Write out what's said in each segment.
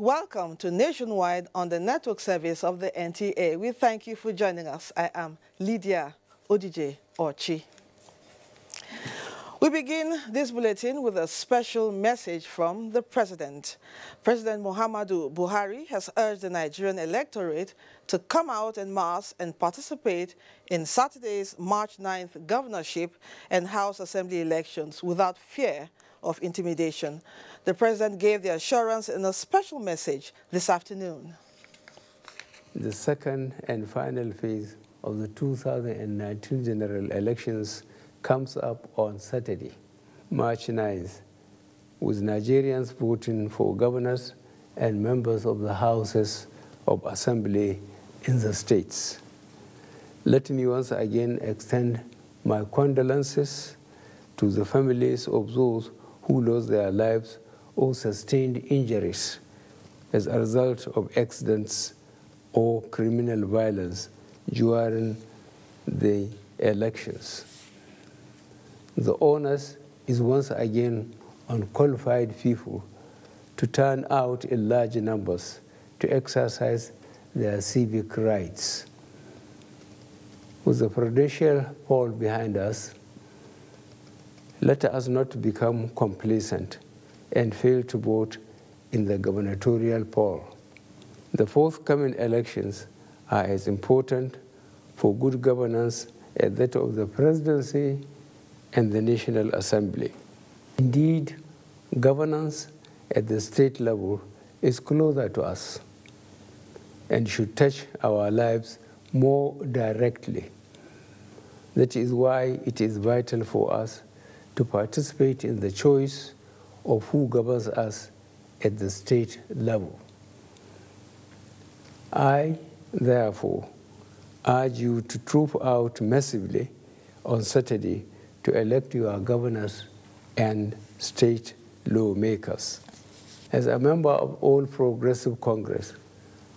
Welcome to Nationwide on the network service of the NTA. We thank you for joining us. I am Lydia Odije Ochi. We begin this bulletin with a special message from the President. President Muhammadu Buhari has urged the Nigerian electorate to come out en masse and participate in Saturday's March 9th governorship and House Assembly elections without fear of intimidation. The President gave the assurance in a special message this afternoon. The second and final phase of the 2019 general elections comes up on Saturday, March 9th, with Nigerians voting for governors and members of the Houses of Assembly in the states. Let me once again extend my condolences to the families of those who lost their lives or sustained injuries as a result of accidents or criminal violence during the elections. The onus is once again on qualified people to turn out in large numbers to exercise their civic rights. With the presidential poll behind us, let us not become complacent and fail to vote in the gubernatorial poll. The forthcoming elections are as important for good governance as that of the presidency and the National Assembly. Indeed, governance at the state level is closer to us and should touch our lives more directly. That is why it is vital for us to participate in the choice of who governs us at the state level. I, therefore, urge you to troop out massively on Saturday to elect your governors and state lawmakers. As a member of All Progressive Congress,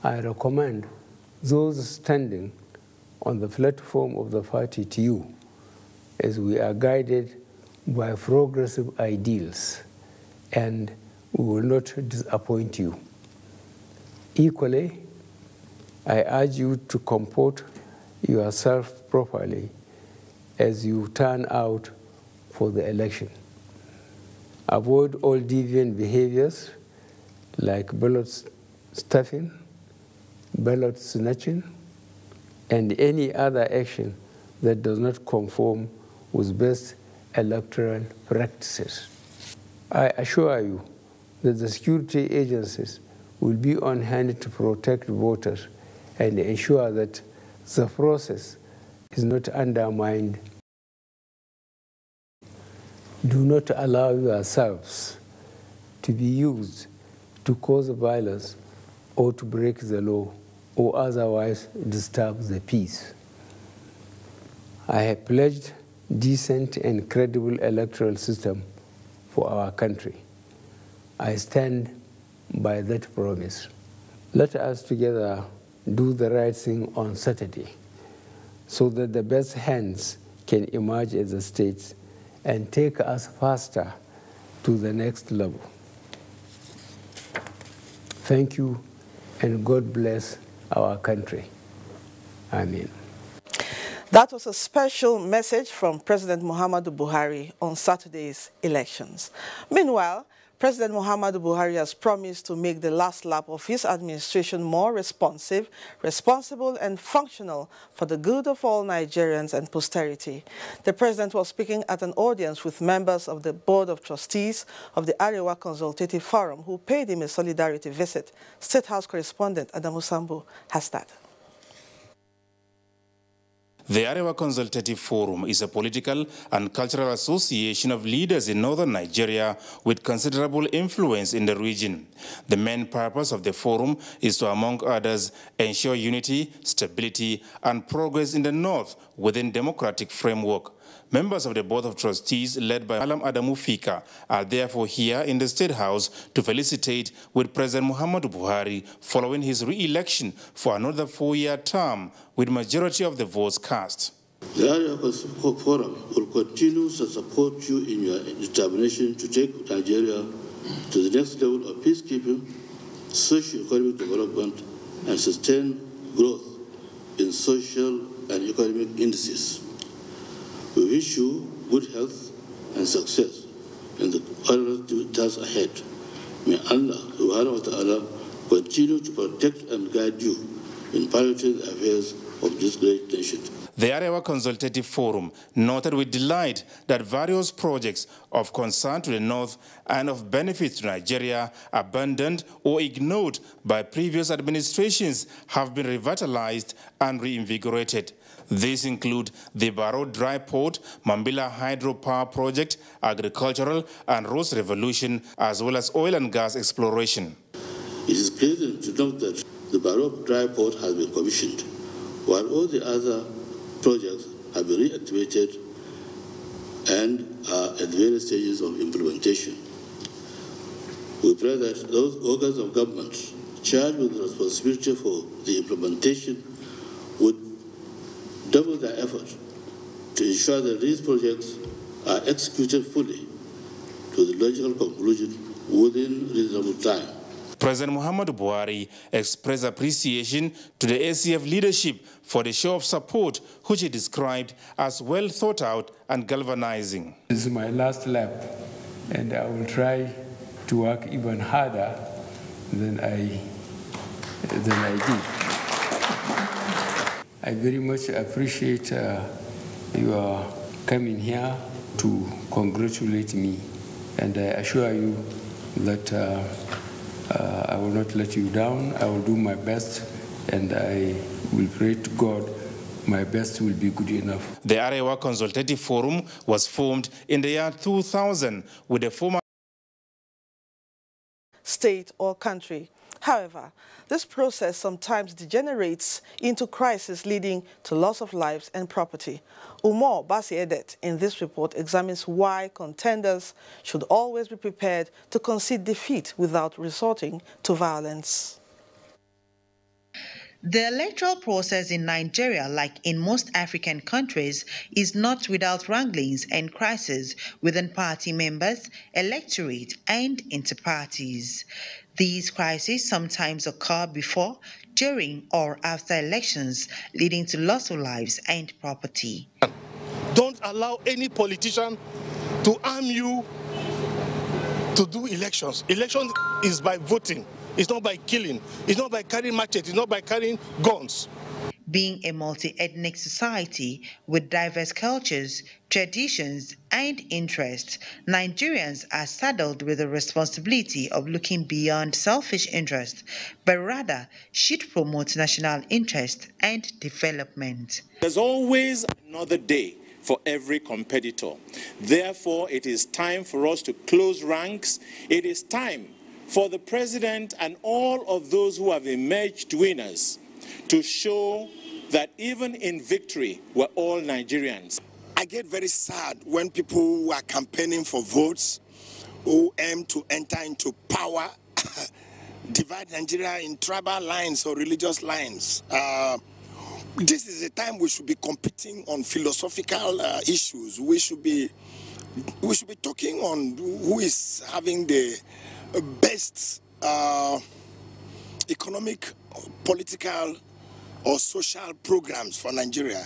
I recommend those standing on the platform of the party to you, as we are guided by progressive ideals, and we will not disappoint you. Equally, I urge you to comport yourself properly as you turn out for the election. Avoid all deviant behaviors like ballot stuffing, ballot snatching, and any other action that does not conform with best electoral practices. I assure you that the security agencies will be on hand to protect voters and ensure that the process is not undermined. Do not allow yourselves to be used to cause violence or to break the law or otherwise disturb the peace. I have pledged decent and credible electoral system for our country. I stand by that promise. Let us together do the right thing on Saturday so that the best hands can emerge as the states and take us faster to the next level. Thank you, and God bless our country. Amen. That was a special message from President Muhammadu Buhari on Saturday's elections. Meanwhile, President Muhammadu Buhari has promised to make the last lap of his administration more responsive, responsible, and functional for the good of all Nigerians and posterity. The president was speaking at an audience with members of the Board of Trustees of the Arewa Consultative Forum who paid him a solidarity visit. State House correspondent Adamu Sambu has that. The Arewa Consultative Forum is a political and cultural association of leaders in northern Nigeria with considerable influence in the region. The main purpose of the forum is to, among others, ensure unity, stability, and progress in the north within democratic framework. Members of the Board of Trustees, led by Malam Adamu Fika, are therefore here in the State House to felicitate with President Muhammadu Buhari following his re-election for another 4-year term with majority of the votes cast. The Arewa Forum will continue to support you in your determination to take Nigeria to the next level of peacekeeping, socio-economic development, and sustained growth in social and economic indices. We wish you good health and success in the honorable task ahead. May Allah subhanahu wa ta'ala continue to protect and guide you in piloting the affairs of this great nation. The Arewa Consultative Forum noted with delight that various projects of concern to the north and of benefit to Nigeria, abandoned or ignored by previous administrations, have been revitalized and reinvigorated. These include the Barrow Dry Port, Mambila Hydropower Project, agricultural and roads revolution, as well as oil and gas exploration. It is pleasant to note that the Barrow Dry Port has been commissioned, while all the other projects have been reactivated and are at various stages of implementation. We pray that those organs of government charged with the responsibility for the implementation would double their effort to ensure that these projects are executed fully to the logical conclusion within reasonable time. President Muhammadu Buhari expressed appreciation to the ACF leadership for the show of support, which he described as well thought out and galvanizing. This is my last lap, and I will try to work even harder than I did. I very much appreciate your coming here to congratulate me, and I assure you that I will not let you down. I will do my best, and I will pray to God my best will be good enough. The Arewa Consultative Forum was formed in the year 2000 with the former state or country. However, this process sometimes degenerates into crisis leading to loss of lives and property. Umar Basiedet in this report examines why contenders should always be prepared to concede defeat without resorting to violence. The electoral process in Nigeria, like in most African countries, is not without wranglings and crises within party members, electorate, and inter-parties. These crises sometimes occur before, during, or after elections, leading to loss of lives and property. Don't allow any politician to arm you to do elections. Elections is by voting. It's not by killing. It's not by carrying machetes. It's not by carrying guns. Being a multi-ethnic society with diverse cultures, traditions, and interests, Nigerians are saddled with the responsibility of looking beyond selfish interests, but rather should promote national interest and development. There's always another day for every competitor. Therefore, it is time for us to close ranks. It is time for the president and all of those who have emerged winners to show that even in victory, we're all Nigerians. I get very sad when people who are campaigning for votes, who aim to enter into power, divide Nigeria in tribal lines or religious lines. This is a time we should be competing on philosophical issues. We should be talking on who is having the best economic, political, or social programs for Nigeria.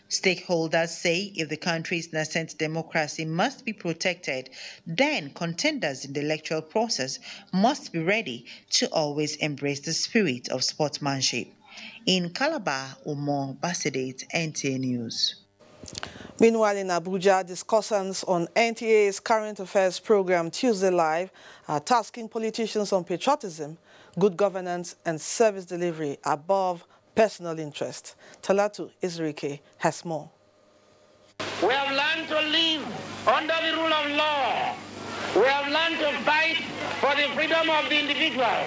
Stakeholders say if the country's nascent democracy must be protected, then contenders in the electoral process must be ready to always embrace the spirit of sportsmanship. In Calabar, Umar Basiedet, NTA News. Meanwhile, in Abuja, discussants on NTA's current affairs program Tuesday Live are tasking politicians on patriotism, good governance, and service delivery above personal interest. Talatu Izrike has more. We have learned to live under the rule of law. We have learned to fight for the freedom of the individual.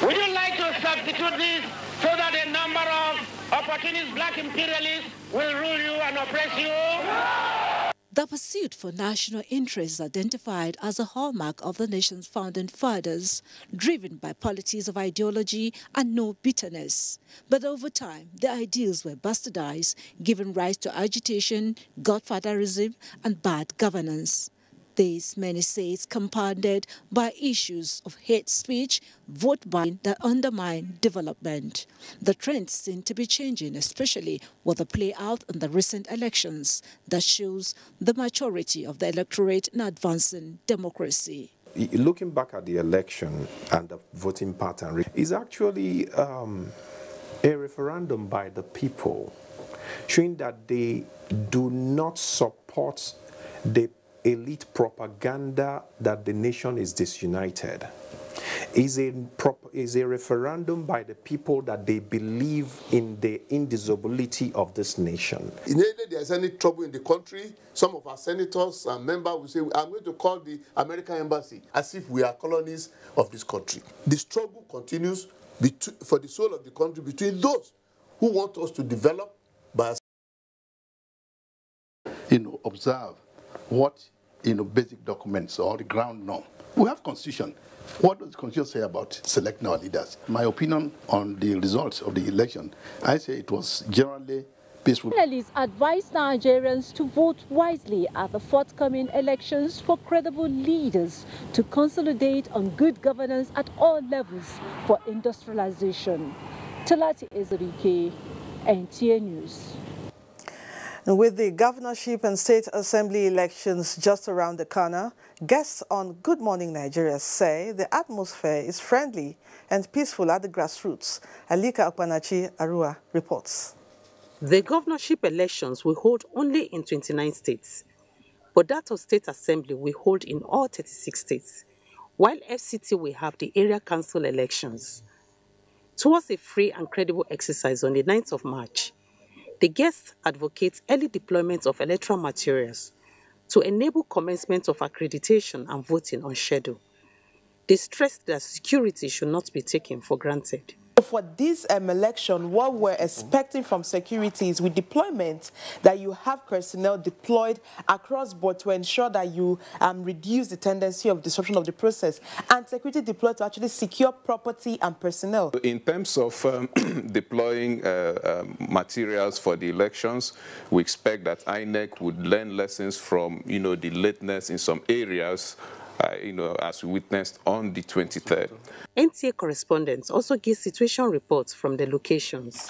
Would you like to substitute this so that a number of opportunist black imperialists will rule you and oppress you? The pursuit for national interest is identified as a hallmark of the nation's founding fathers, driven by policies of ideology and no bitterness. But over time, the ideals were bastardized, giving rise to agitation, godfatherism, and bad governance. This, many say, is compounded by issues of hate speech, vote buying that undermine development. The trends seem to be changing, especially with the play out in the recent elections that shows the maturity of the electorate in advancing democracy. Looking back at the election and the voting pattern is actually a referendum by the people, showing that they do not support the elite propaganda that the nation is disunited. Is a referendum by the people that they believe in the indissolubility of this nation. Immediately there's any trouble in the country, some of our senators and members will say, I'm going to call the American embassy, as if we are colonies of this country. The struggle continues for the soul of the country between those who want us to develop by observe what basic documents or the ground norm. We have constitution. What does the constitution say about selecting our leaders? My opinion on the results of the election, I say it was generally peaceful. Analysts advise Nigerians to vote wisely at the forthcoming elections for credible leaders to consolidate on good governance at all levels for industrialization. Talati Ezerike, NTA News. With the governorship and state assembly elections just around the corner, guests on Good Morning Nigeria say the atmosphere is friendly and peaceful at the grassroots. Alika Okpanachi Arua reports. The governorship elections will hold only in 29 states, but that of state assembly will hold in all 36 states, while FCT will have the area council elections. Towards a free and credible exercise on the 9th of March, the guests advocate early deployment of electoral materials to enable commencement of accreditation and voting on schedule. They stressed that security should not be taken for granted. For this election, what we're expecting from security is with deployment that you have personnel deployed across board to ensure that you reduce the tendency of disruption of the process, and security deployed to actually secure property and personnel. In terms of deploying materials for the elections, we expect that INEC would learn lessons from, the lateness in some areas, as we witnessed on the 23rd. NTA correspondents also give situation reports from the locations.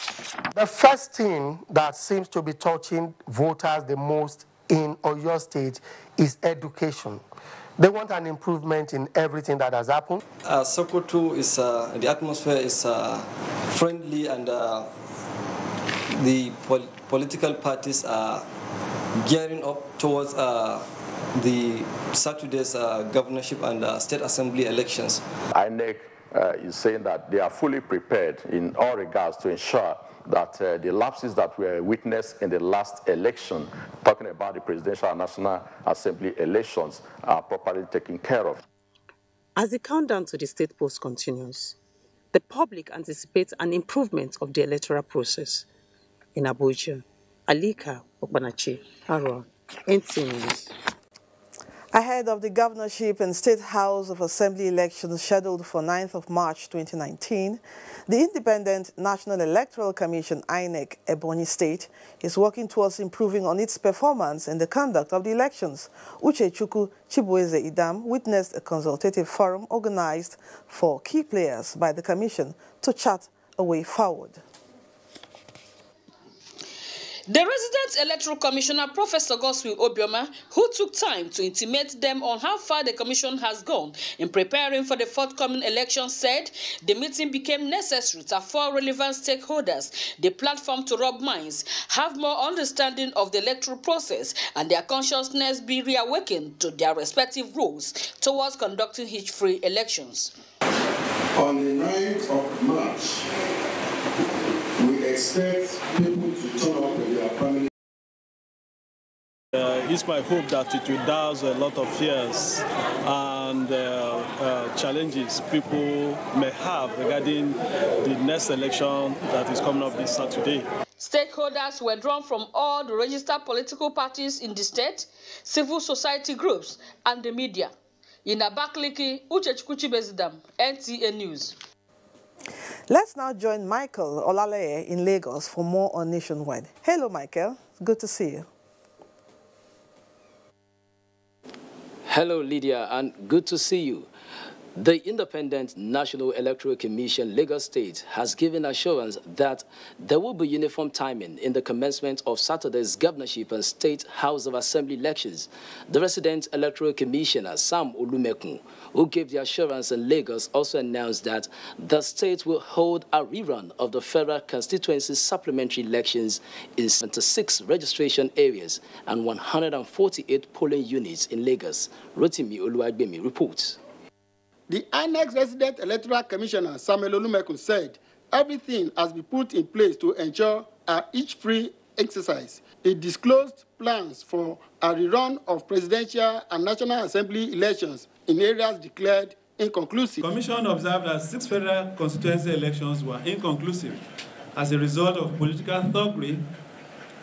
The first thing that seems to be touching voters the most in Oyo State is education. They want an improvement in everything that has happened. Sokoto is, the atmosphere is friendly, and the political parties are gearing up towards the Saturday's governorship and state assembly elections. INEC is saying that they are fully prepared in all regards to ensure that the lapses that were witnessed in the last election, talking about the presidential and national assembly elections, are properly taken care of. As the countdown to the state polls continues, the public anticipates an improvement of the electoral process. In Abuja, Alika Okpanachi Arua, NTA News. Ahead of the governorship and state house of assembly elections scheduled for 9th of March 2019, the Independent National Electoral Commission, INEC, Ebonyi State, is working towards improving on its performance in the conduct of the elections. Uchechukwu Chibueze Idam witnessed a consultative forum organized for key players by the commission to chart a way forward. The resident electoral commissioner, Professor Goswill Obioma, who took time to intimate them on how far the commission has gone in preparing for the forthcoming election, said the meeting became necessary to afford relevant stakeholders the platform to rub minds, have more understanding of the electoral process, and their consciousness be reawakened to their respective roles towards conducting hitch-free elections. On the 9th of March, we expect people to turn up with their family. It's my hope that it will douse a lot of fears and challenges people may have regarding the next election that is coming up this Saturday. Stakeholders were drawn from all the registered political parties in the state, civil society groups, and the media. In Abakaliki, Uchechkuchi Bezidam, NTA News. Let's now join Michael Olaleye in Lagos for more on Nationwide. Hello, Michael. Good to see you. Hello, Lydia, and good to see you. The Independent National Electoral Commission, Lagos State, has given assurance that there will be uniform timing in the commencement of Saturday's governorship and State House of Assembly elections. The resident Electoral Commissioner, Sam Olumekun, who gave the assurance in Lagos, also announced that the state will hold a rerun of the federal constituency supplementary elections in 76 registration areas and 148 polling units in Lagos. Rotimi Oluwagbemi reports. The INEC Resident Electoral Commissioner, Samuel Olumekun, said everything has been put in place to ensure each free exercise. He disclosed plans for a rerun of presidential and National Assembly elections in areas declared inconclusive. The Commission observed that 6 federal constituency elections were inconclusive as a result of political thuggery,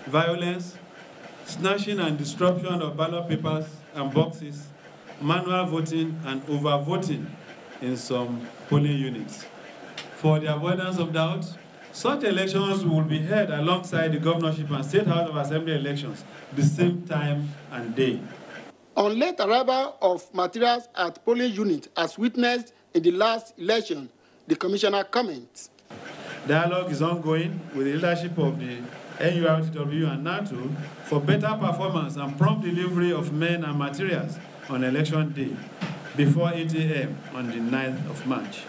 violence, snatching and disruption of ballot papers and boxes, manual voting and overvoting in some polling units. For the avoidance of doubt, such elections will be held alongside the governorship and State House of Assembly elections the same time and day. On late arrival of materials at polling units as witnessed in the last election, the commissioner comments. Dialogue is ongoing with the leadership of the NURTW and NATO for better performance and prompt delivery of men and materials on election day, before 8 a.m. on the 9th of March.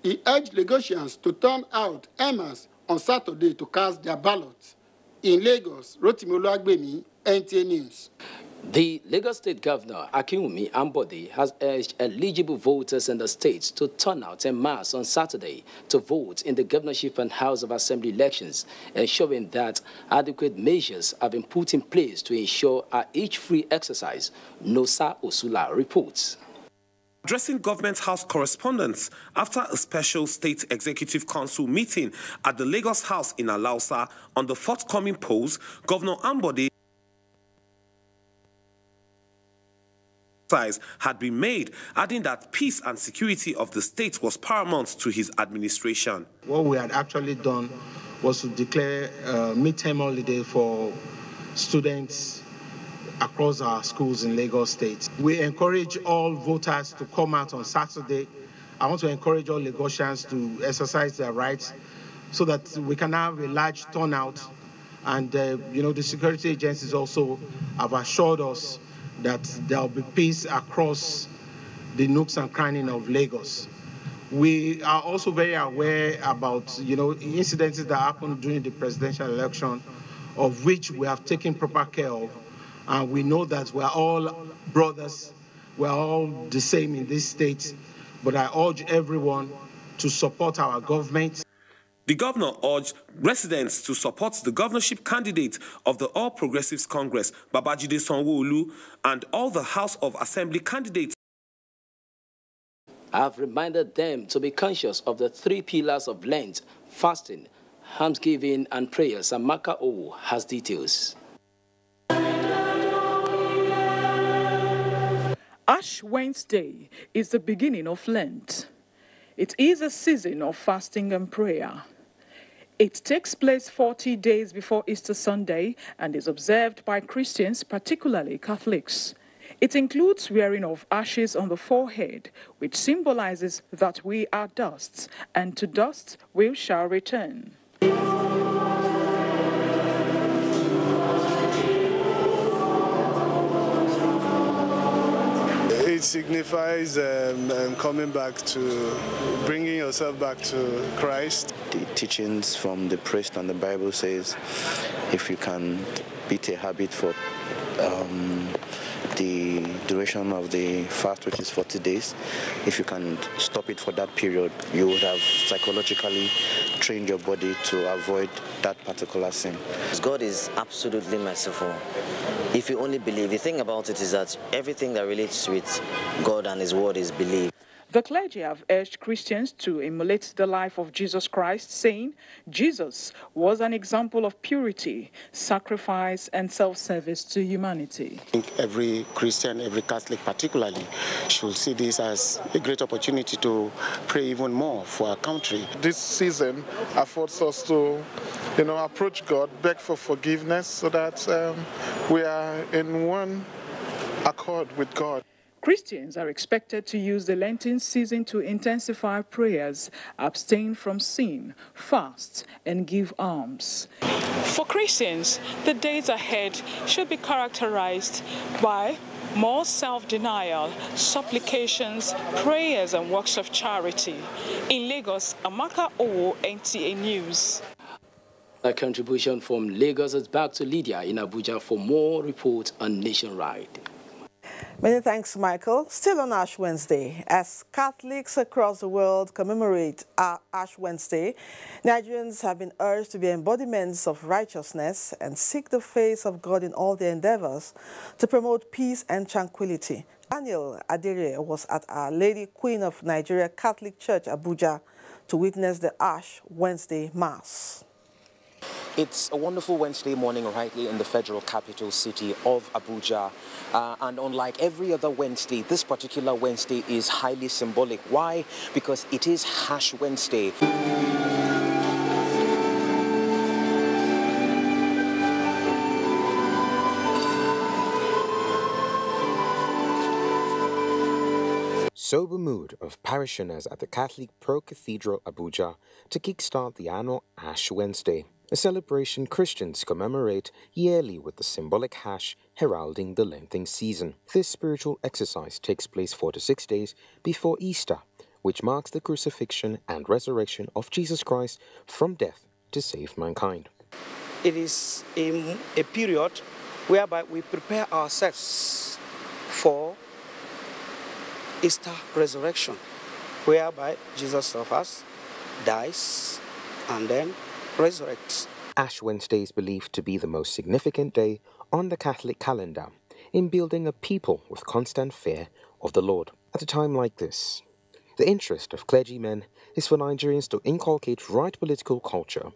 He urged Lagosians to turn out emas on Saturday to cast their ballots. In Lagos, Rotimi Oluwagbemi, NTA News. The Lagos State Governor, Akinwumi Ambode, has urged eligible voters in the state to turn out en masse on Saturday to vote in the governorship and House of Assembly elections, ensuring that adequate measures have been put in place to ensure each free exercise. Nosa Osula reports. Addressing Government House correspondents after a special State Executive Council meeting at the Lagos House in Alausa on the forthcoming polls, Governor Ambode had been made, adding that peace and security of the state was paramount to his administration. What we had actually done was to declare a midterm holiday for students across our schools in Lagos State. We encourage all voters to come out on Saturday. I want to encourage all Lagosians to exercise their rights so that we can have a large turnout. And, the security agencies also have assured us that there will be peace across the nooks and crannies of Lagos. We are also very aware about, incidences that happened during the presidential election, of which we have taken proper care of. And we know that we're all brothers, we're all the same in this state, but I urge everyone to support our government. The governor urged residents to support the governorship candidate of the All Progressives Congress, Babajide Sanwo-Olu, and all the House of Assembly candidates. I have reminded them to be conscious of the 3 pillars of Lent: fasting, almsgiving, and prayers. Amaka Owu has details. Ash Wednesday is the beginning of Lent. It is a season of fasting and prayer. It takes place 40 days before Easter Sunday and is observed by Christians, particularly Catholics. It includes wearing of ashes on the forehead, which symbolizes that we are dust, and to dust we shall return. It signifies coming back to bringing yourself back to Christ. The teachings from the priest and the Bible says if you can beat a habit for the duration of the fast, which is 40 days. If you can stop it for that period, you would have psychologically trained your body to avoid that particular sin. God is absolutely merciful. If you only believe, the thing about it is that everything that relates with God and His word is belief. The clergy have urged Christians to emulate the life of Jesus Christ, saying Jesus was an example of purity, sacrifice, and self-service to humanity. I think every Christian, every Catholic particularly, should see this as a great opportunity to pray even more for our country. This season affords us to, approach God, beg for forgiveness, so that we are in one accord with God. Christians are expected to use the Lenten season to intensify prayers, abstain from sin, fast, and give alms. For Christians, the days ahead should be characterized by more self-denial, supplications, prayers, and works of charity. In Lagos, Amaka Owo, NTA News. A contribution from Lagos is back to Lydia in Abuja for more reports on Nationwide. Many thanks, Michael. Still on Ash Wednesday, as Catholics across the world commemorate Ash Wednesday, Nigerians have been urged to be embodiments of righteousness and seek the face of God in all their endeavors to promote peace and tranquility. Daniel Adire was at Our Lady Queen of Nigeria Catholic Church, Abuja, to witness the Ash Wednesday Mass. It's a wonderful Wednesday morning right here in the federal capital city of Abuja. And unlike every other Wednesday, this particular Wednesday is highly symbolic. Why? Because it is Ash Wednesday. Sober mood of parishioners at the Catholic Pro Cathedral Abuja to kickstart the annual Ash Wednesday, a celebration Christians commemorate yearly with the symbolic ash heralding the Lenten season. This spiritual exercise takes place 4 to 6 days before Easter, which marks the crucifixion and resurrection of Jesus Christ from death to save mankind. It is a period whereby we prepare ourselves for Easter resurrection, whereby Jesus suffers, dies, and then resurrects. Ash Wednesday is believed to be the most significant day on the Catholic calendar in building a people with constant fear of the Lord. At a time like this, the interest of clergymen is for Nigerians to inculcate right political culture,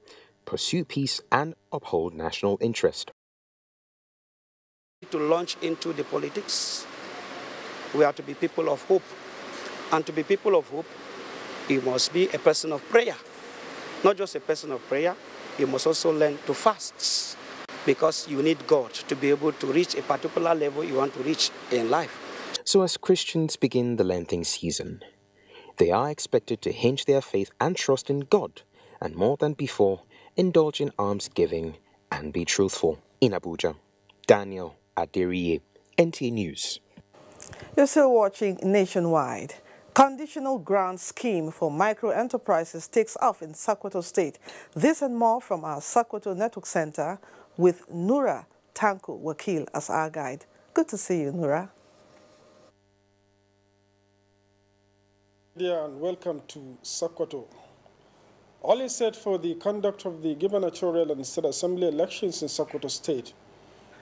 pursue peace, and uphold national interest. To launch into the politics, we are to be people of hope. And to be people of hope, you must be a person of prayer. Not just a person of prayer, you must also learn to fast, because you need God to be able to reach a particular level you want to reach in life. So as Christians begin the Lenten season, they are expected to hinge their faith and trust in God, and more than before, indulge in almsgiving and be truthful. In Abuja, Daniel Adiriye, NTA News. You're still watching Nationwide. Conditional grant scheme for micro-enterprises takes off in Sokoto State. This and more from our Sokoto Network Center with Nura Tanko Wakil as our guide. Good to see you, Nura. Dear, and welcome to Sokoto. All is set for the conduct of the gubernatorial and state assembly elections in Sokoto State.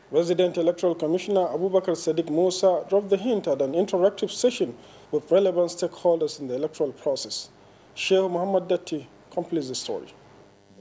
Resident Electoral Commissioner Abubakar Sadiq Musa dropped the hint at an interactive session with relevant stakeholders in the electoral process. Sheikh Muhammad Datti completes the story.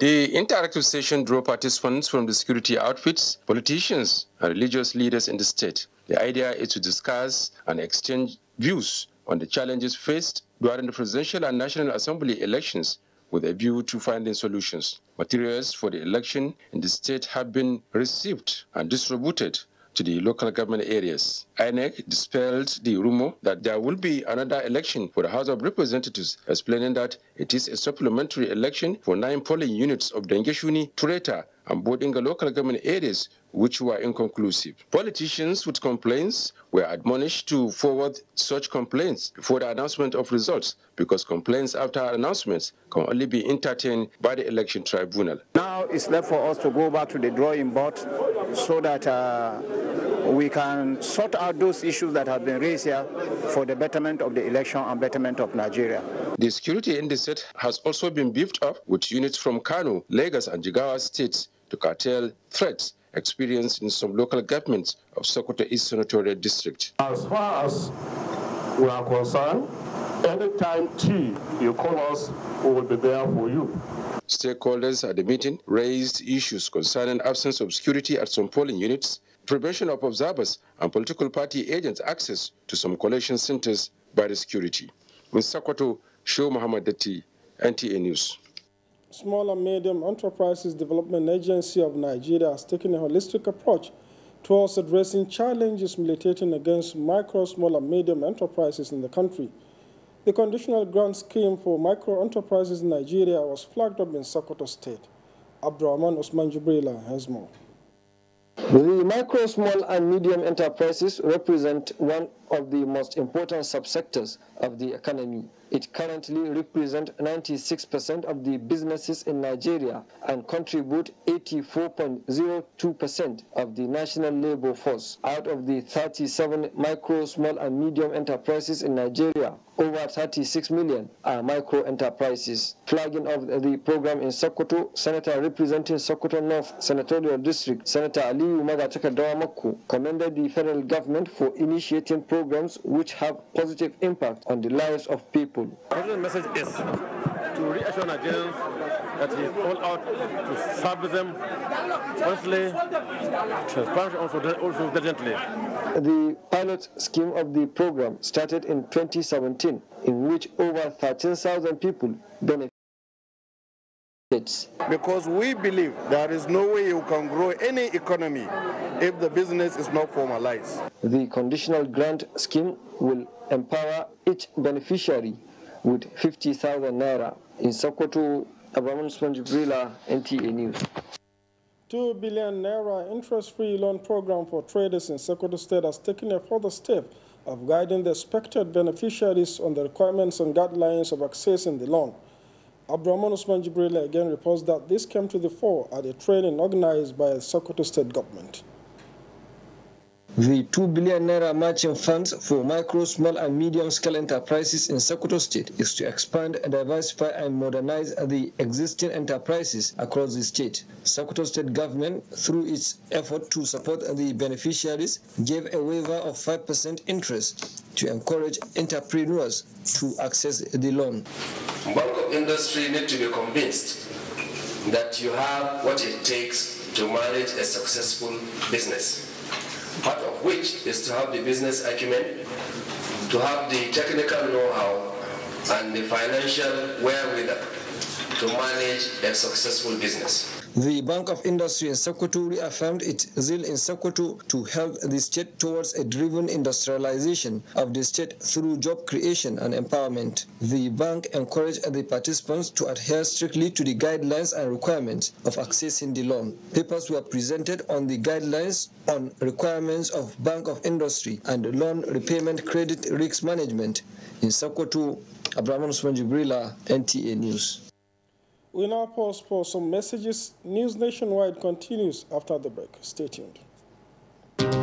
The interactive session drew participants from the security outfits, politicians, and religious leaders in the state. The idea is to discuss and exchange views on the challenges faced during the presidential and national assembly elections with a view to finding solutions. Materials for the election in the state have been received and distributed to the local government areas. INEC dispelled the rumor that there will be another election for the House of Representatives, explaining that it is a supplementary election for 9 polling units of Dengeshuni, Tureta, and Bodinga local government areas, which were inconclusive. Politicians with complaints were admonished to forward such complaints before the announcement of results, because complaints after announcements can only be entertained by the election tribunal. Now it's left for us to go back to the drawing board so that we can sort out those issues that have been raised here for the betterment of the election and betterment of Nigeria. The security in the state has also been beefed up with units from Kano, Lagos and Jigawa states to curtail threats experienced in some local governments of Sokoto East Senatorial District. As far as we are concerned, anytime you call us, we will be there for you. Stakeholders at the meeting raised issues concerning absence of security at some polling units, prevention of observers and political party agents' access to some collation centers by the security. In Sokoto, Show Muhammad Dati, NTA News. Small and Medium Enterprises Development Agency of Nigeria has taken a holistic approach towards addressing challenges militating against micro, small and medium enterprises in the country. The conditional grant scheme for micro enterprises in Nigeria was flagged up in Sokoto State. Abdurrahman Osman Jibrila has more. The micro, small and medium enterprises represent one of the most important subsectors of the economy. It currently represents 96% of the businesses in Nigeria and contribute 84.02% of the national labor force. Out of the 37 micro, small and medium enterprises in Nigeria, over 36 million are micro enterprises. Flagging of the program in Sokoto, Senator representing Sokoto North Senatorial District, Senator Aliyu Magataka Dawamaku, commended the federal government for initiating programs which have positive impact on the lives of people. The message is to reassure Nigerians that he is all out to serve them honestly, transparently, also diligently. The pilot scheme of the program started in 2017, in which over 13,000 people benefited. Because we believe there is no way you can grow any economy if the business is not formalized. The conditional grant scheme will empower each beneficiary with 50,000 naira. In Sokoto, Abraham Sponjibrila, NTA News. 2 billion naira interest-free loan program for traders in Sokoto State has taken a further step of guiding the expected beneficiaries on the requirements and guidelines of accessing the loan. Abdurrahman Osman Jibrila again reports that this came to the fore at a training organized by the Sokoto State government. The 2 billion naira matching funds for micro, small and medium-scale enterprises in Sokoto State is to expand, diversify and modernize the existing enterprises across the state. Sokoto State government, through its effort to support the beneficiaries, gave a waiver of 5% interest to encourage entrepreneurs to access the loan. Bank of Industry need to be convinced that you have what it takes to manage a successful business. Part of which is to have the business acumen, to have the technical know-how and the financial wherewithal to manage a successful business. The Bank of Industry in Sokoto reaffirmed its zeal in Sokoto to help the state towards a driven industrialization of the state through job creation and empowerment. The bank encouraged the participants to adhere strictly to the guidelines and requirements of accessing the loan. Papers were presented on the guidelines on requirements of Bank of Industry and loan repayment credit risk management. In Sokoto, Abraham Usman Jibrila, NTA News. We now pause for some messages. News Nationwide continues after the break. Stay tuned.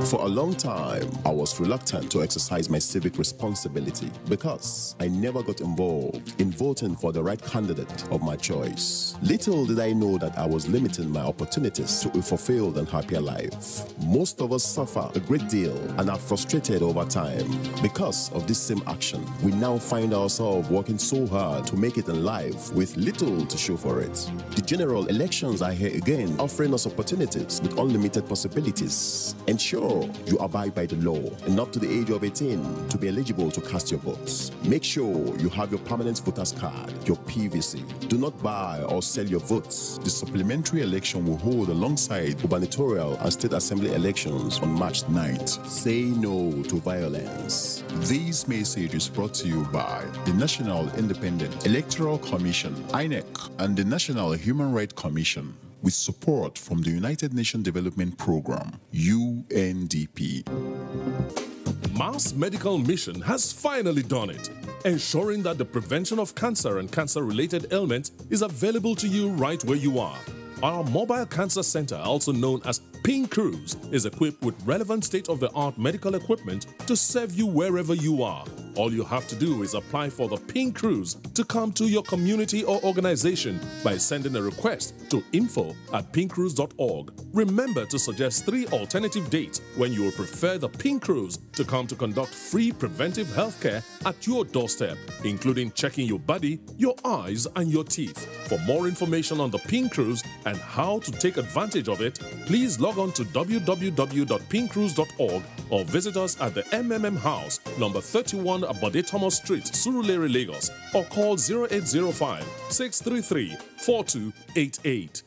For a long time, I was reluctant to exercise my civic responsibility because I never got involved in voting for the right candidate of my choice. Little did I know that I was limiting my opportunities to a fulfilled and happier life. Most of us suffer a great deal and are frustrated over time. Because of this same action, we now find ourselves working so hard to make it in life with little to show for it. The general elections are here again, offering us opportunities with unlimited possibilities. Ensure you abide by the law and up to the age of 18 to be eligible to cast your votes. Make sure you have your permanent voter's card, your PVC. Do not buy or sell your votes. The supplementary election will hold alongside gubernatorial and state assembly elections on March 9th. Say no to violence. This message is brought to you by the National Independent Electoral Commission, INEC, and the National Human Rights Commission, with support from the United Nations Development Programme, UNDP. Mass Medical Mission has finally done it, ensuring that the prevention of cancer and cancer-related ailments is available to you right where you are. Our Mobile Cancer Center, also known as Pink Cruise is equipped with relevant state-of-the-art medical equipment to serve you wherever you are. All you have to do is apply for the Pink Cruise to come to your community or organization by sending a request to info@pinkcruise.org. Remember to suggest 3 alternative dates when you will prefer the Pink Cruise to come to conduct free preventive healthcare at your doorstep, including checking your body, your eyes, and your teeth. For more information on the Pink Cruise and how to take advantage of it, please log on to www.pinkcruise.org or visit us at the MMM House, number 31 Abode Thomas Street, Surulere, Lagos, or call 0805-633-4288.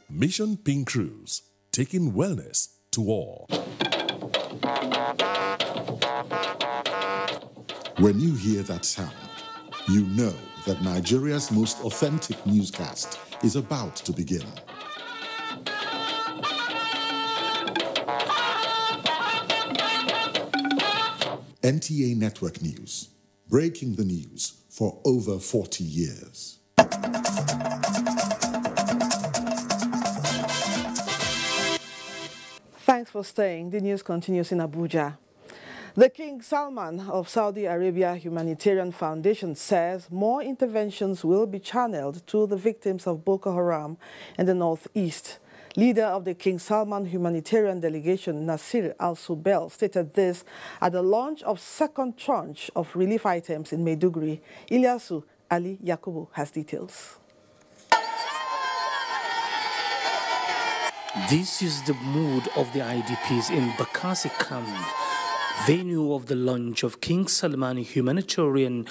Mission Pink Cruise, taking wellness to all. When you hear that sound, you know that Nigeria's most authentic newscast is about to begin. NTA Network News, breaking the news for over 40 years. Thanks for staying. The news continues in Abuja. The King Salman of Saudi Arabia Humanitarian Foundation says more interventions will be channeled to the victims of Boko Haram in the northeast. Leader of the King Salman Humanitarian Delegation, Nasir Al-Subel, stated this at the launch of second tranche of relief items in Maiduguri. Ilyasu Ali Yakubu has details. This is the mood of the IDPs in Bakassi camp, venue of the launch of King Salman Humanitarian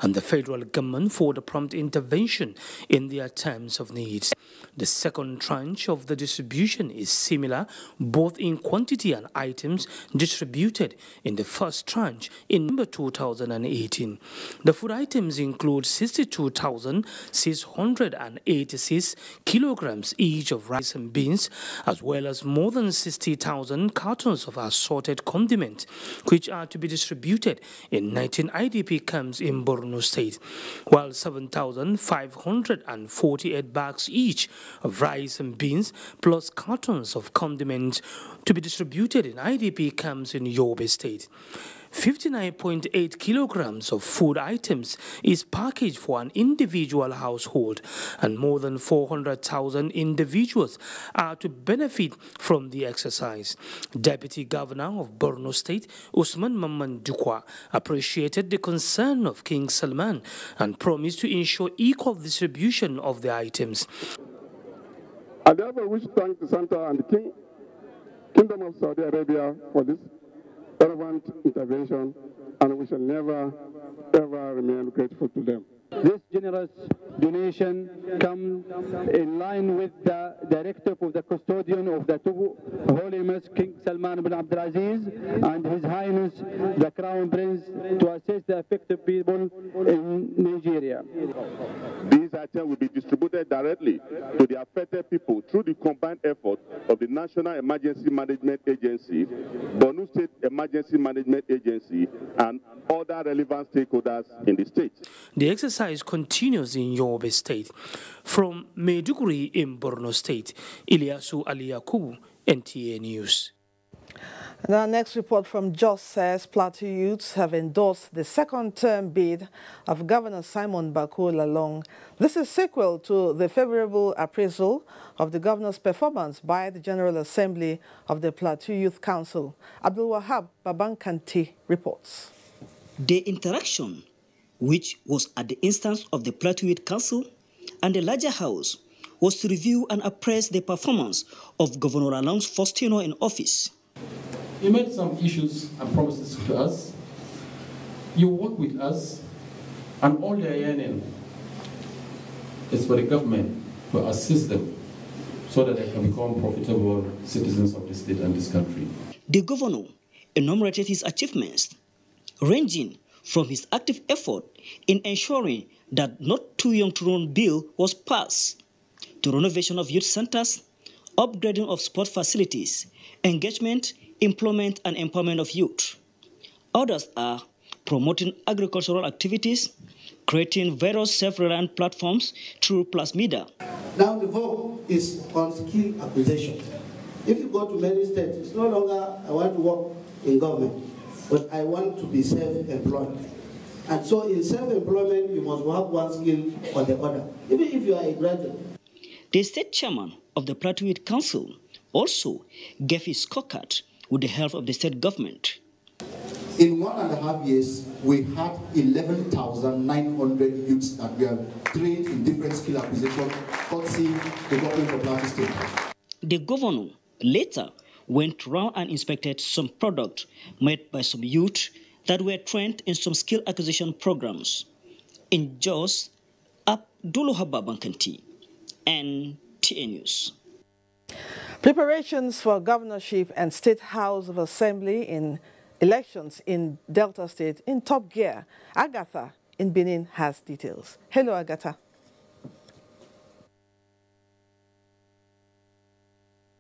and the federal government for the prompt intervention in their times of need. The second tranche of the distribution is similar both in quantity and items distributed in the first tranche in November 2018. The food items include 62,686 kilograms each of rice and beans, as well as more than 60,000 cartons of assorted condiments, which are to be distributed in 19 IDP camps in Borno State, while 7,548 bags each of rice and beans plus cartons of condiments to be distributed in IDP camps in Yobe State. 59.8 kilograms of food items is packaged for an individual household, and more than 400,000 individuals are to benefit from the exercise. Deputy Governor of Borno State, Usman Mamman Dukwa, appreciated the concern of King Salman and promised to ensure equal distribution of the items. I therefore wish to thank the Center and the Kingdom of Saudi Arabia for this relevant intervention, and we shall never, ever remain grateful to them. This generous donation comes in line with the directive of the custodian of the two Holy Mosque, King Salman bin Abdulaziz, and His Highness the Crown Prince, to assist the affected people in Nigeria. These items will be distributed directly to the affected people through the combined effort of the National Emergency Management Agency, Borno State Emergency Management Agency, and other relevant stakeholders in the state. The exercise continues in Yobe State. From Maiduguri in Borno State, Ilyasu Ali Yakubu, NTA News. And our next report from Jos says Plateau youths have endorsed the second-term bid of Governor Simon Bako Lalong. This is sequel to the favorable appraisal of the governor's performance by the General Assembly of the Plateau Youth Council. Abdul Wahab Babankanti reports. The interaction, which was at the instance of the Plateau Youth Council and the larger house, was to review and appraise the performance of Governor Lalong's first tenure in office. You made some issues and promises to us. You work with us, and all their yearning is for the government to assist them so that they can become profitable citizens of this state and this country. The governor enumerated his achievements, ranging from his active effort in ensuring that Not Too Young to Run bill was passed, to renovation of youth centers, upgrading of sport facilities, engagement, employment and empowerment of youth. Others are promoting agricultural activities, creating various self-reliant platforms through Plus Media. Now the vote is on skill acquisition. If you go to many states, it's no longer I want to work in government, but I want to be self-employed. And so in self-employment, you must have one skill or the other, even if you are a graduate. The state chairman of the Plateau Youth Council also gave his scorecard with the help of the state government. In 1.5 years, we had 11,900 youths that were trained in different skill acquisition, courtesy the government of Plateau State. The governor later went around and inspected some products made by some youth that were trained in some skill acquisition programs. In Jos, Abdullah Babankanti, NTA News. Preparations for governorship and State House of Assembly in elections in Delta State in top gear. Agatha in Benin has details. Hello, Agatha.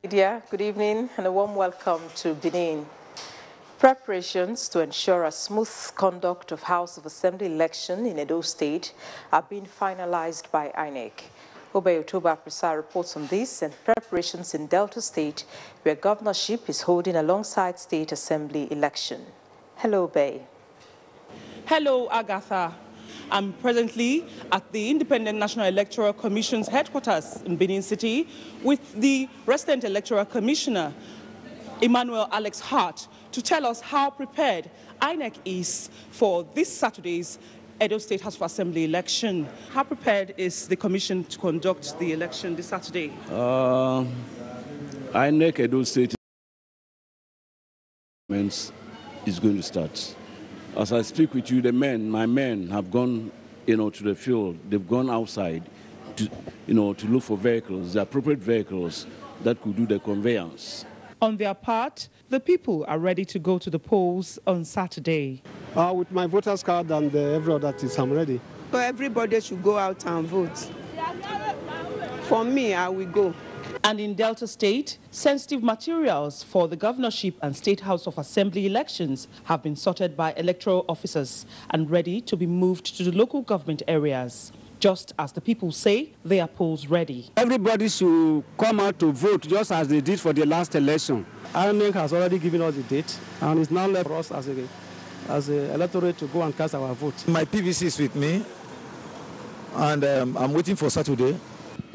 Media, good evening and a warm welcome to Benin. Preparations to ensure a smooth conduct of House of Assembly election in Edo State are being finalized by INEC. Obey Otoba Prasad reports on this and preparations in Delta State, where governorship is holding alongside State Assembly election. Hello, Obey. Hello, Agatha. I'm presently at the Independent National Electoral Commission's headquarters in Benin City with the resident Electoral Commissioner, Emmanuel Alex Hart, to tell us how prepared INEC is for this Saturday's Edo State House of Assembly election. How prepared is the Commission to conduct the election this Saturday? INEC Edo State is going to start. As I speak with you, my men have gone, to the field. They've gone outside to look for vehicles, the appropriate vehicles that could do the conveyance. On their part, the people are ready to go to the polls on Saturday. With my voter's card and every other thing, I'm ready. So everybody should go out and vote. For me, I will go. And in Delta State, sensitive materials for the governorship and State House of Assembly elections have been sorted by electoral officers and ready to be moved to the local government areas. Just as the people say, they are polls ready. Everybody should come out to vote just as they did for the last election. INEC has already given us the date, and it's now left for us as a electorate to go and cast our vote. My PVC is with me, and I'm waiting for Saturday.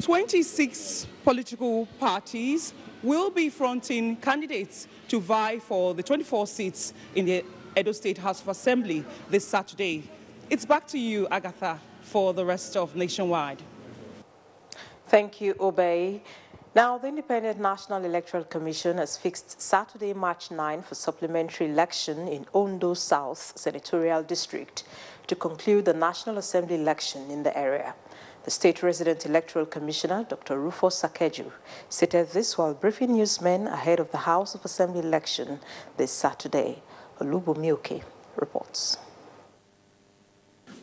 26 political parties will be fronting candidates to vie for the 24 seats in the Edo State House of Assembly this Saturday. It's back to you, Agatha, for the rest of Nationwide. Thank you, Obey. Now, the Independent National Electoral Commission has fixed Saturday, March 9 for supplementary election in Ondo South Senatorial District to conclude the National Assembly election in the area. The State Resident Electoral Commissioner, Dr. Rufus Sakeju, stated this while briefing newsmen ahead of the House of Assembly election this Saturday. Olubumioke reports.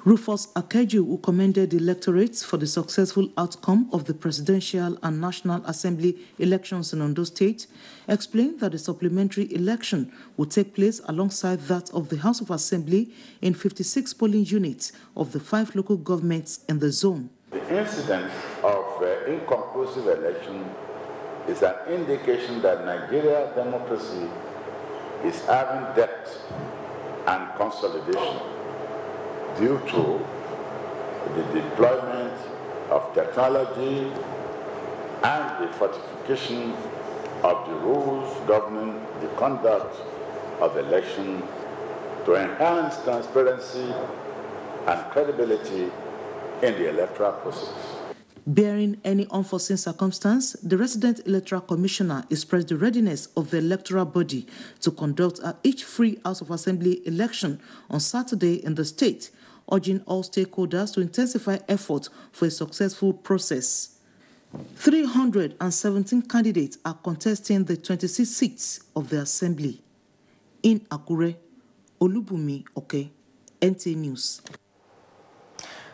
Rufus Akeju, who commended the electorates for the successful outcome of the presidential and National Assembly elections in Ondo State, explained that the supplementary election will take place alongside that of the House of Assembly in 56 polling units of the 5 local governments in the zone. The incidence of inconclusive election is an indication that Nigerian democracy is having depth and consolidation due to the deployment of technology and the fortification of the rules governing the conduct of election to enhance transparency and credibility in the electoral process. Bearing any unforeseen circumstance, the resident electoral commissioner expressed the readiness of the electoral body to conduct each free House of Assembly election on Saturday in the state, urging all stakeholders to intensify effort for a successful process. 317 candidates are contesting the 26 seats of the Assembly. In Akure, Olubumi Oke, NTA News.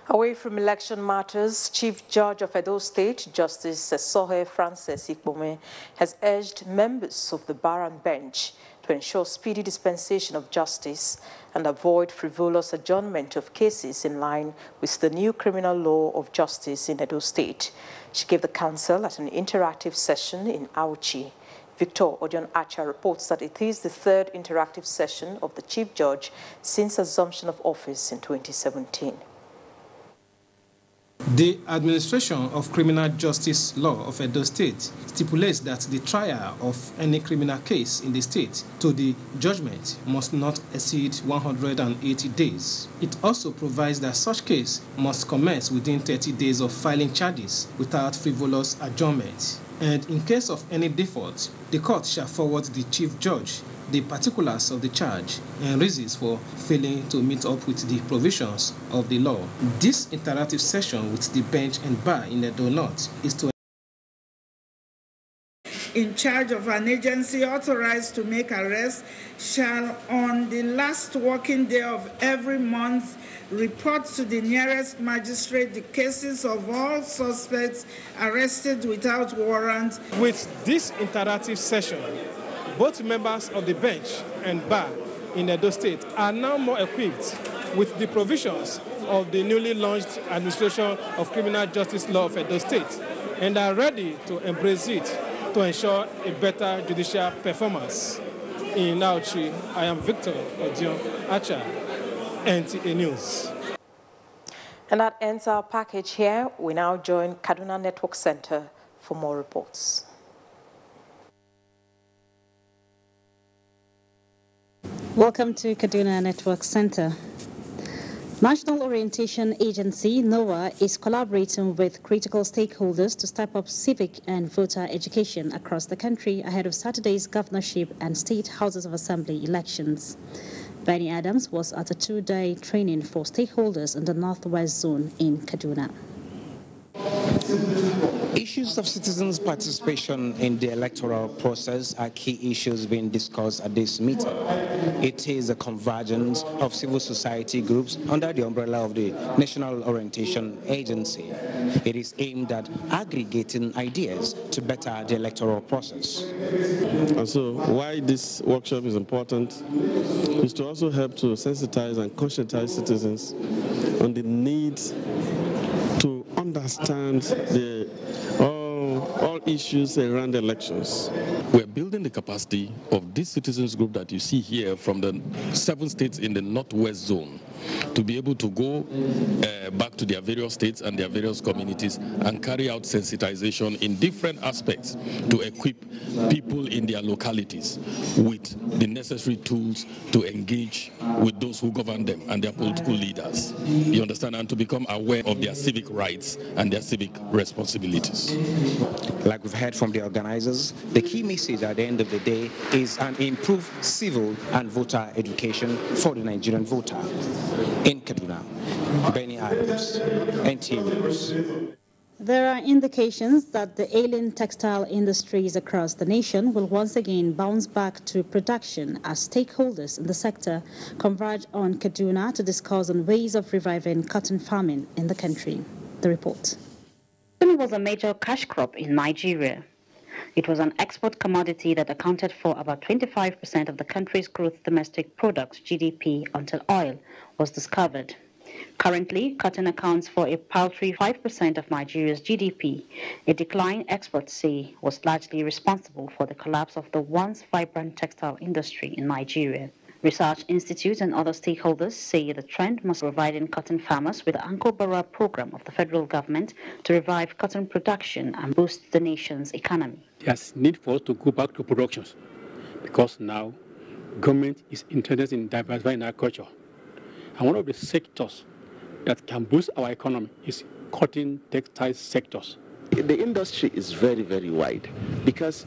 Away from election matters, Chief Judge of Edo State, Justice Sohe Francis Ikpome, has urged members of the bar and bench to ensure speedy dispensation of justice and avoid frivolous adjournment of cases in line with the new criminal law of justice in Edo State. She gave the counsel at an interactive session in Auchi. Victor Odion Acha reports that it is the third interactive session of the Chief Judge since assumption of office in 2017. The Administration of Criminal Justice Law of Edo State stipulates that the trial of any criminal case in the state to the judgment must not exceed 180 days. It also provides that such case must commence within 30 days of filing charges without frivolous adjournment. And in case of any default, the court shall forward the Chief Judge the particulars of the charge and reasons for failing to meet up with the provisions of the law. This interactive session with the bench and bar in Edo North is to in charge of an agency authorized to make arrests shall on the last working day of every month report to the nearest magistrate the cases of all suspects arrested without warrant. With this interactive session, both members of the bench and bar in Edo State are now more equipped with the provisions of the newly launched Administration of Criminal Justice Law of Edo State and are ready to embrace it to ensure a better judicial performance. In Auchi, I am Victor Odion Acha, NTA News. And that ends our package here. We now join Kaduna Network Center for more reports. Welcome to Kaduna Network Center. National Orientation Agency, NOAA, is collaborating with critical stakeholders to step up civic and voter education across the country ahead of Saturday's governorship and state houses of assembly elections. Benny Adams was at a two-day training for stakeholders in the Northwest Zone in Kaduna. Issues of citizens' participation in the electoral process are key issues being discussed at this meeting. It is a convergence of civil society groups under the umbrella of the National Orientation Agency. It is aimed at aggregating ideas to better the electoral process. And so why this workshop is important is to also help to sensitize and conscientize citizens on the need to understand all issues around elections. We're building the capacity of this citizens group that you see here from the 7 states in the Northwest Zone to be able to go back to their various states and their various communities and carry out sensitization in different aspects to equip people in their localities with the necessary tools to engage with those who govern them and their political leaders. You understand? And to become aware of their civic rights and their civic responsibilities. Like we've heard from the organizers, the key message at the end of the day is an improved civil and voter education for the Nigerian voter. In Kaduna, Benny Adams, NTA News. There are indications that the ailing textile industries across the nation will once again bounce back to production as stakeholders in the sector converge on Kaduna to discuss on ways of reviving cotton farming in the country. The report. Cotton was a major cash crop in Nigeria. It was an export commodity that accounted for about 25% of the country's gross domestic product, GDP, until oil was discovered. Currently, cotton accounts for a paltry 5% of Nigeria's GDP. A decline, experts say, was largely responsible for the collapse of the once vibrant textile industry in Nigeria. Research institutes and other stakeholders say the trend must provide cotton farmers with the Anko Bara program of the federal government to revive cotton production and boost the nation's economy. There's need for us to go back to productions because now government is interested in diversifying our culture. And one of the sectors that can boost our economy is cotton textile sectors. The industry is very, very wide because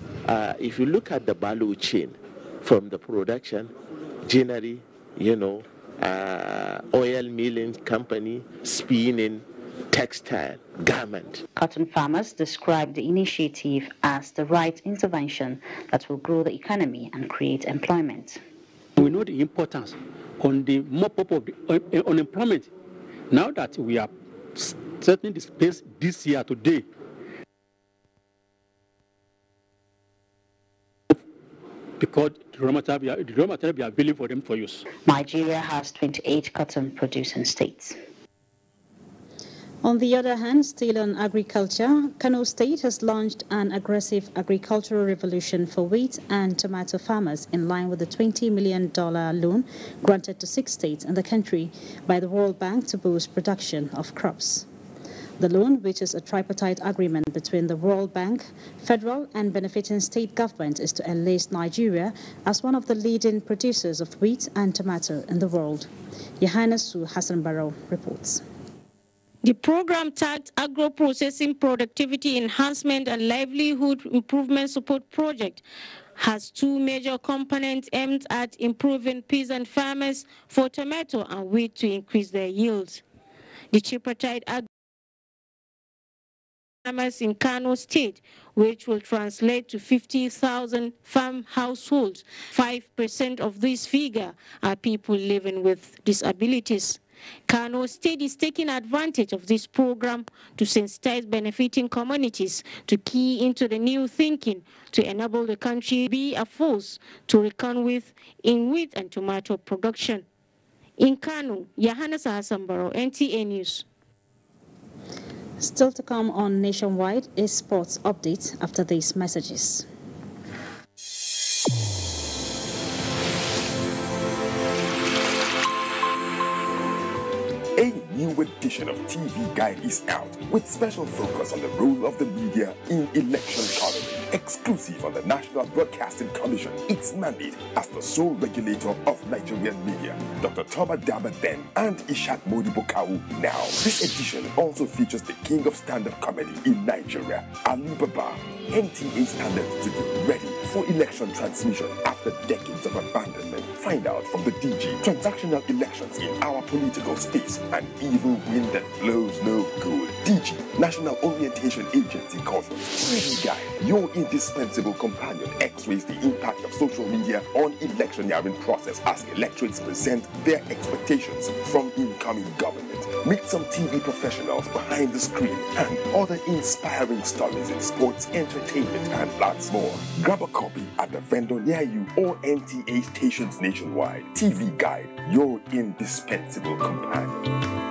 if you look at the value chain from the production, ginnery, oil milling company, spinning, textile, garment. Cotton farmers describe the initiative as the right intervention that will grow the economy and create employment. We know the importance on the mop up of the unemployment. Now that we are setting the space this year today, because the raw material be available for them for use. Nigeria has 28 cotton producing states. On the other hand, still on agriculture, Kano State has launched an aggressive agricultural revolution for wheat and tomato farmers in line with the $20 million loan granted to 6 states in the country by the World Bank to boost production of crops. The loan, which is a tripartite agreement between the World Bank, federal and benefiting state government, is to enlist Nigeria as one of the leading producers of wheat and tomato in the world. Yohannesu Hassan Barrow reports. The program tagged Agro-Processing Productivity Enhancement and Livelihood Improvement Support Project has 2 major components aimed at improving peasant farmers for tomato and wheat to increase their yields. The tripartite farmers in Kano State, which will translate to 50,000 farm households. 5% of this figure are people living with disabilities. Kano State is taking advantage of this program to sensitize benefiting communities to key into the new thinking to enable the country to be a force to reckon with in wheat and tomato production. In Kano, Yohannesu Hassan Barrow, NTA News. Still to come on Nationwide is sports update after these messages. A new edition of TV Guide is out with special focus on the role of the media in election coverage. Exclusive on the National Broadcasting Commission, its mandate as the sole regulator of Nigerian media. Dr. Toba Daba then and Ishak Modibo Kawu now. This edition also features the king of stand-up comedy in Nigeria, Ali Baba. NTA standards to be ready for election transmission after decades of abandonment. Find out from the DG transactional elections in our political space. An evil wind that blows no good. DG, National Orientation Agency Conference. TV Guide, your indispensable companion, x-rays the impact of social media on electioneering process as electorates present their expectations from incoming government. Meet some TV professionals behind the screen and other inspiring stories in sports, entertainment, and lots more. Grab a copy at the vendor near you or NTA stations nationwide. TV Guide, your indispensable companion.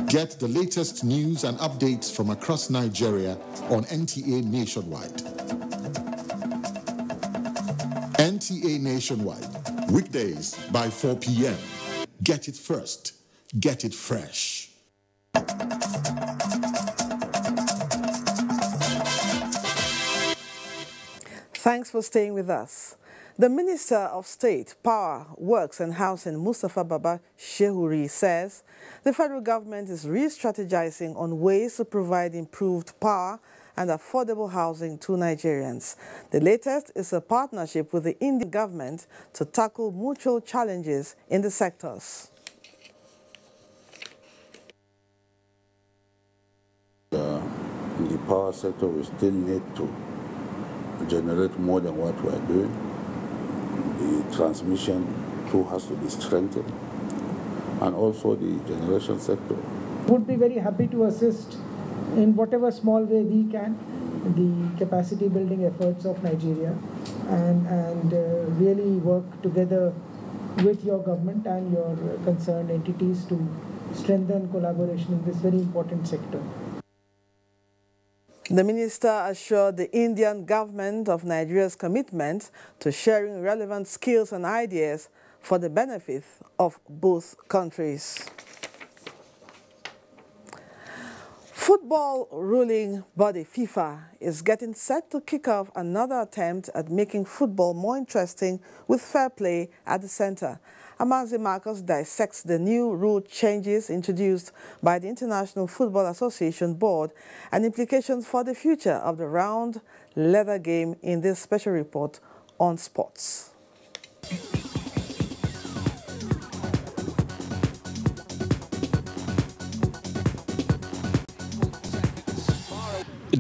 Get the latest news and updates from across Nigeria on NTA Nationwide. NTA Nationwide, weekdays by 4 p.m. Get it first. Get it fresh. Thanks for staying with us. The Minister of State, Power, Works and Housing, Mustafa Baba Shehuri, says the federal government is re-strategizing on ways to provide improved power and affordable housing to Nigerians. The latest is a partnership with the Indian government to tackle mutual challenges in the sectors. In the power sector, we still need to generate more than what we are doing. The transmission too has to be strengthened, and also the generation sector. Would be very happy to assist in whatever small way we can the capacity building efforts of Nigeria and really work together with your government and your concerned entities to strengthen collaboration in this very important sector. The minister assured the Indian government of Nigeria's commitment to sharing relevant skills and ideas for the benefit of both countries. Football ruling body FIFA is getting set to kick off another attempt at making football more interesting with fair play at the center. Amazi Marcus dissects the new rule changes introduced by the International Football Association Board and implications for the future of the round leather game in this special report on sports.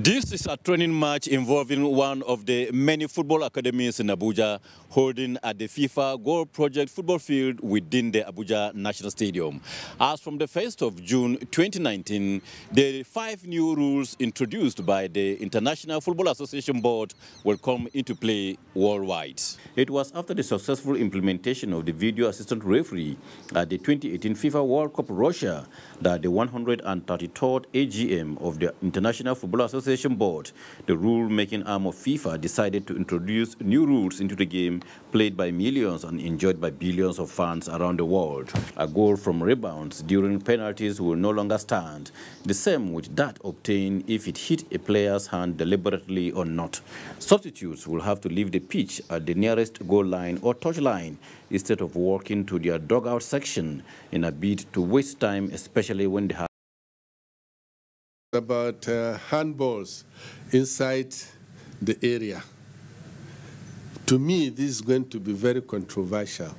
This is a training match involving one of the many football academies in Abuja, holding at the FIFA Goal Project football field within the Abuja National Stadium. As from the 1st of June 2019, the 5 new rules introduced by the International Football Association Board will come into play worldwide. It was after the successful implementation of the video assistant referee at the 2018 FIFA World Cup Russia that the 133rd AGM of the International Football Association Board, the rule-making arm of FIFA, decided to introduce new rules into the game played by millions and enjoyed by billions of fans around the world. A goal from rebounds during penalties will no longer stand, the same with that obtained if it hit a player's hand deliberately or not. Substitutes will have to leave the pitch at the nearest goal line or touch line instead of walking to their dugout section in a bid to waste time, especially when they have about handballs inside the area. To me, this is going to be very controversial.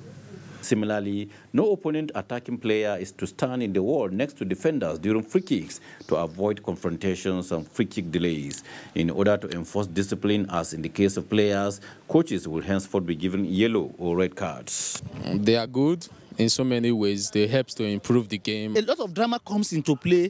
Similarly, no opponent attacking player is to stand in the wall next to defenders during free kicks to avoid confrontations and free kick delays. In order to enforce discipline, as in the case of players, coaches will henceforth be given yellow or red cards. They are good in so many ways. They help to improve the game. A lot of drama comes into play